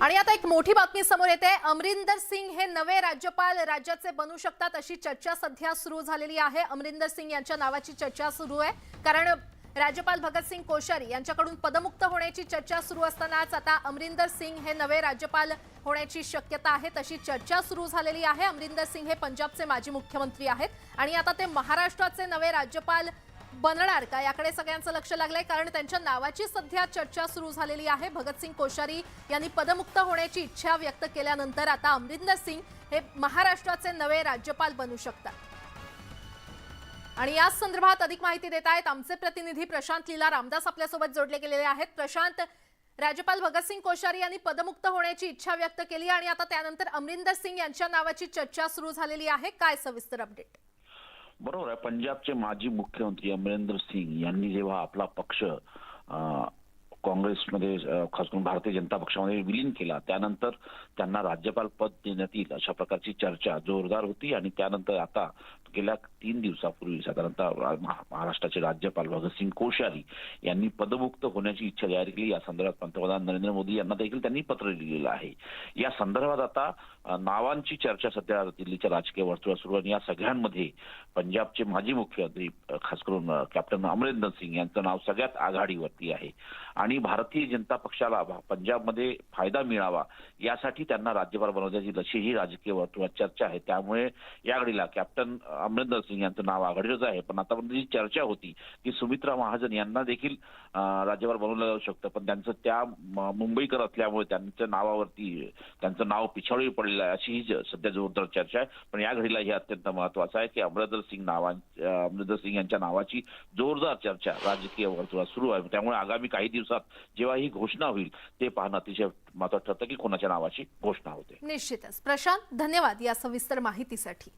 आणि आता एक मोठी बातमी समोर येते। अमरिंदर सिंग हे नवे राज्यपाल राज्याचे बनू शकतात अशी चर्चा सध्या सुरू झालेली आहे। अमरिंदर सिंग यांच्या नावाची चर्चा सुरू आहे, कारण राज्यपाल भगतसिंग कोश्यारी यांच्याकडून पदमुक्त होण्याची चर्चा सुरू असतानाच आता अमरिंदर सिंग हे नवे राज्यपाल होण्याची शक्यता आहे, तशी चर्चा सुरू झालेली आहे। अमरिंदर सिंग हे पंजाबचे माजी मुख्यमंत्री आहेत आणि आता ते महाराष्ट्राचे नवे राज्यपाल बनणार का याकडे सगळ्यांचं लक्ष लागलंय, कारण त्यांच्या नावाची सध्या चर्चा सुरू झालेली आहे। भगतसिंग कोश्यारी यांनी पदमुक्त होण्याची इच्छा व्यक्त केल्यानंतर आता अमरिंदर सिंग हे महाराष्ट्राचे नवे राज्यपाल बनू शकतात। आणि या संदर्भात अधिक माहिती देत आहेत आमचे प्रतिनिधी प्रशांत लीला रामदास आपल्यासोबत जोडले गेलेले आहेत। प्रशांत, राज्यपाल भगतसिंग कोश्यारी यांनी पदमुक्त होण्याची इच्छा व्यक्त केली आणि आता त्यानंतर अमरिंदर सिंग यांच्या नावाची चर्चा सुरू झालेली आहे, काय सविस्तर अपडेट? बरोबर आहे। पंजाबचे माजी मुख्यमंत्री अमरिंदर सिंग यांनी जेव्हा आपला पक्ष काँग्रेसमध्ये खास करून भारतीय जनता पक्षामध्ये विलीन केला, त्यानंतर त्यांना राज्यपाल पद देण्यात येईल अशा प्रकारची चर्चा जोरदार होती। आणि त्यानंतर आता गेल्या 3 दिवसापूर्वी साधारणतः महाराष्ट्राचे राज्यपाल भगतसिंग कोश्यारी यांनी पदमुक्त होण्याची इच्छा जाहीर केली। या संदर्भात पंतप्रधान नरेंद्र मोदी यांना देखील त्यांनी पत्र लिहिलेलं आहे। या संदर्भात आता नावांची चर्चा सध्या दिल्लीच्या राजकीय वर्तुळात सुरू आहे। या सगळ्यांमध्ये पंजाबचे माजी मुख्यमंत्री खास करून कॅप्टन अमरिंदर सिंग यांचं नाव सगळ्यात आघाडीवरती आहे आणि भारतीय जनता पक्षाला पंजाबमध्ये फायदा मिळावा यासाठी त्यांना राज्यपाल बनवण्याची अशी ही राजकीय वर्तुळात चर्चा आहे। त्यामुळे या घडीला कॅप्टन अमरिंदर सिंग यांचं नाव आघाडीवरच आहे। पण आतापर्यंत जी चर्चा होती की सुमित्रा महाजन यांना देखील राज्यपाल बनवलं जाऊ शकतं, पण त्यांचं त्या मुंबईकर असल्यामुळे त्यांच्या नावावरती त्यांचं नाव पिछाडी पडलेलं आहे अशी ही सध्या जोरदार चर्चा आहे। पण या घडीला हे अत्यंत महत्त्वाचं आहे की अमरिंदर सिंग यांच्या नावाची जोरदार चर्चा राजकीय वर्तुळात सुरू आहे। त्यामुळे आगामी काही दिवसात जेव्हा ही घोषणा होईल ते पाहणं अतिशय महत्त्वाचं ठरतं की कोणाच्या नावाची घोषणा होते। निश्चितच प्रशांत, धन्यवाद या सविस्तर माहितीसाठी।